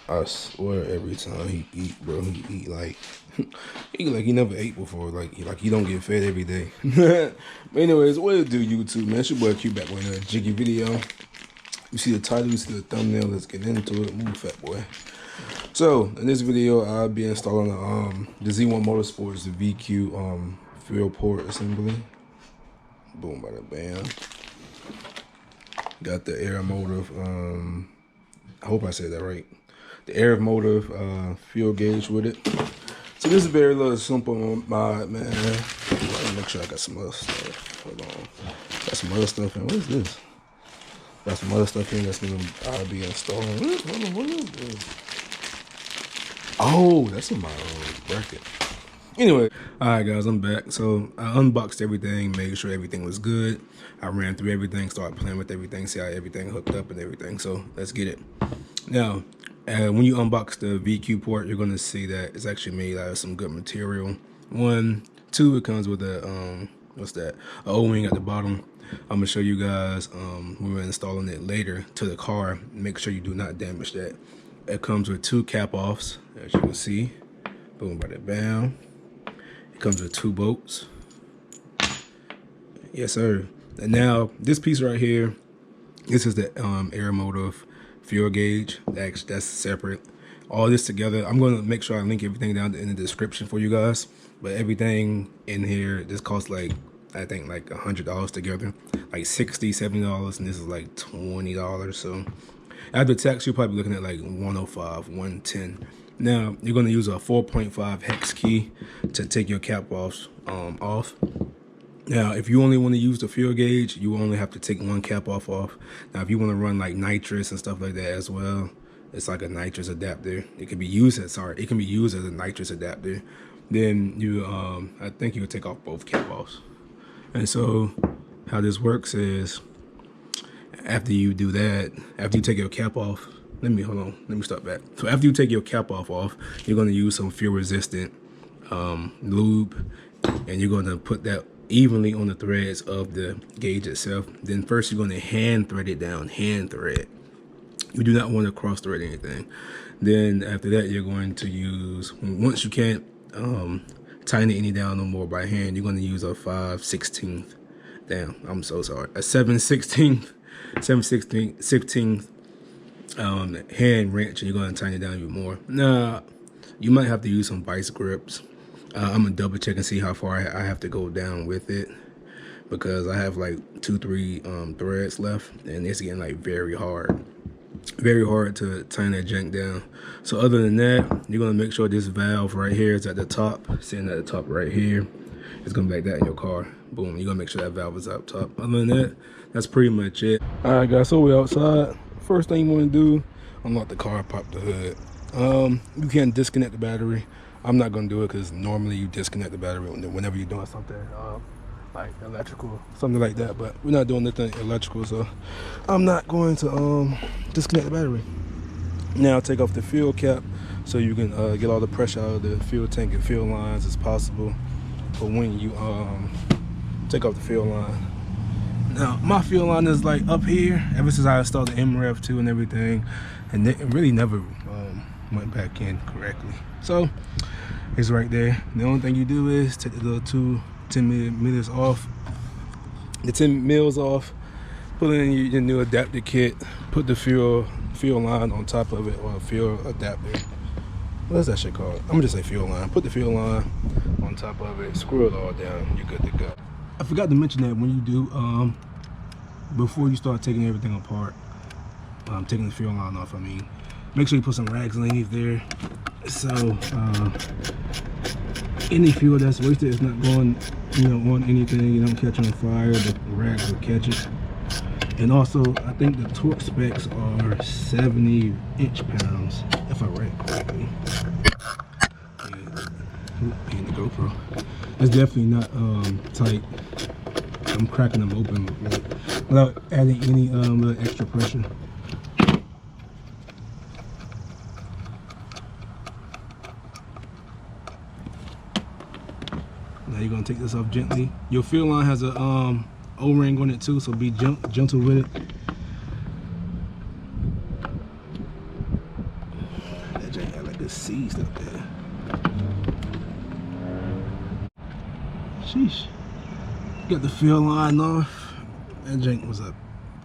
I swear every time he eat, bro, he eat like he never ate before. Like he don't get fed every day. But anyways, what it do, YouTube, man? It's your boy Q back with another jiggy video. You see the title, you see the thumbnail. Let's get into it. Move, fat boy. So in this video, I'll be installing the Z1 Motorsports, the VQ fuel port assembly. Boom, bada bam. Got the air motive. I hope I said that right. The air motive fuel gauge with it. So this is a very little simple mod, man. Let me make sure I got some other stuff. Hold on. Got some other stuff in. What is this? Got some other stuff in that's gonna be installing. Hold on, what is this? Oh, that's in my bracket. Anyway, alright guys, I'm back. So I unboxed everything, made sure everything was good. I ran through everything, started playing with everything, see how everything hooked up and everything. So let's get it. Now, when you unbox the VQ port, you're gonna see that it's actually made out of some good material. 1, 2, it comes with a what's that? A O-ring at the bottom. I'm gonna show you guys when we're installing it later to the car. Make sure you do not damage that. It comes with 2 cap offs, as you can see. Boom, bada bam. It comes with 2 bolts. Yes, sir. And now this piece right here, this is the air motive fuel gauge. That's separate. All this together, I'm going to make sure I link everything down in the description for you guys. But everything in here, this costs like, I think like $100 together, like $60, $70, and this is like $20. So after tax, you're probably looking at like $105, $110. Now you're going to use a 4.5 hex key to take your cap off. Now, if you only want to use the fuel gauge, you only have to take 1 cap off. Now, if you want to run like nitrous and stuff like that as well, it's like a nitrous adapter. It can be used as a nitrous adapter. Then you, I think you would take off both cap offs. And so, how this works is, after you do that, after you take your cap off, let me start back. So after you take your cap off, you're going to use some fuel resistant lube, and you're going to put that evenly on the threads of the gauge itself. Then first you're going to hand thread it down, hand thread. You do not want to cross thread anything. Then after that, you're going to use, once you can't tighten it any down no more by hand, you're going to use a 5/16. Damn, I'm so sorry. A 7/16 hand wrench, and you're going to tighten it down even more. Now, you might have to use some vice grips. I'm gonna double check and see how far I have to go down with it, because I have like 2-3 threads left, and it's getting like very hard to tighten that jank down. So other than that, you're gonna make sure this valve right here is at the top, sitting at the top right here. It's gonna be like that in your car. Boom, you're gonna make sure that valve is up top. Other than that, that's pretty much it. All right guys, so we're outside. First thing you want to do, unlock the car, pop the hood. You can't disconnect the battery. I'm not gonna do it because normally you disconnect the battery whenever you're doing something like electrical, something like that. But we're not doing anything electrical, so I'm not going to disconnect the battery. Now take off the fuel cap so you can get all the pressure out of the fuel tank and fuel lines as possible. But when you take off the fuel line, now my fuel line is like up here ever since I installed the MREV2 and everything, and it really never went back in correctly. So it's right there. The only thing you do is take the little 10 mils off, put in your new adapter kit, put the fuel line on top of it, or a fuel adapter. What's that shit called? I'm gonna just say fuel line. Put the fuel line on top of it, screw it all down, you're good to go. I forgot to mention that when you do, before you start taking everything apart, taking the fuel line off, make sure you put some rags underneath there, so any fuel that's wasted is not going, on anything. You don't catch on fire. The rags will catch it. And also, I think the torque specs are 70 inch-pounds, if I read correctly. And the GoPro, it's definitely not tight. I'm cracking them open without adding any little extra pressure. Now you're gonna take this off gently. Your fuel line has a O-ring on it too, so be gentle with it. could see stuff there. Sheesh. Got the fill line off. That jank was a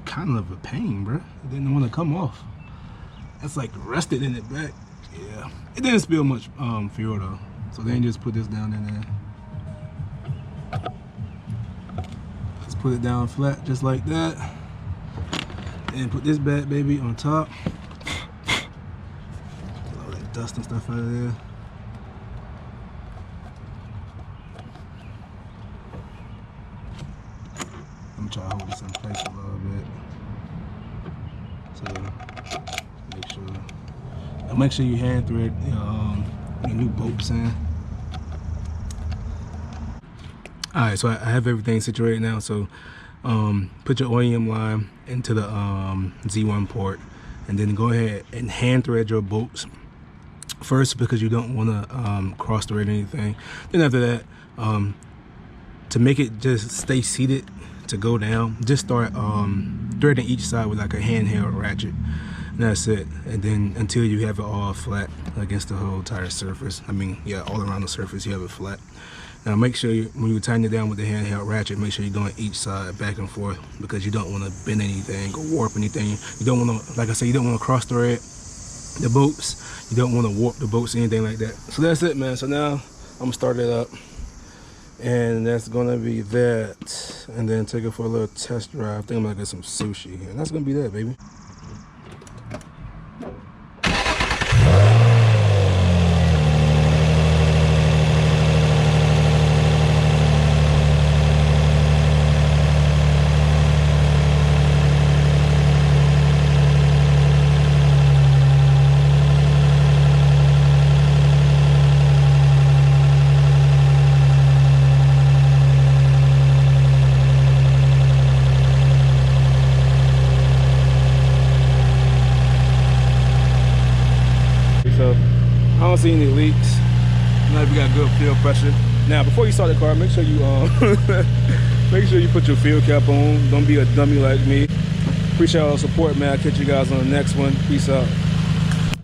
kind of a pain, bro. It didn't want to come off. That's like rested in it back. Yeah. It didn't spill much fuel though. So then just put this down in there. Let's put it down flat just like that. And put this bad baby on top. Get all that dust and stuff out of there. I'm trying to hold this in place a little bit. So make sure you hand thread your new bolts in. Alright, so I have everything situated now. So put your OEM line into the Z1 port, and then go ahead and hand thread your bolts first, because you don't want to cross thread anything. Then after that, to make it just stay seated to go down, just start threading each side with like a handheld ratchet. And that's it. And then until you have it all flat against the whole entire surface. I mean, yeah, all around the surface you have it flat. Now make sure when you tighten it down with the handheld ratchet, make sure you're going each side back and forth, because you don't want to bend anything or warp anything. You don't want to, like I said, you don't want to cross thread the bolts. You don't want to warp the bolts or anything like that. So that's it, man. So now I'm gonna start it up, and that's gonna be that. And then take it for a little test drive. I think I'm gonna get some sushi, and that's gonna be that, baby. So I don't see any leaks. Not if you got good fuel pressure. Now before you start the car, make sure you make sure you put your fuel cap on. Don't be a dummy like me. Appreciate all the support, man. I'll catch you guys on the next one. Peace out.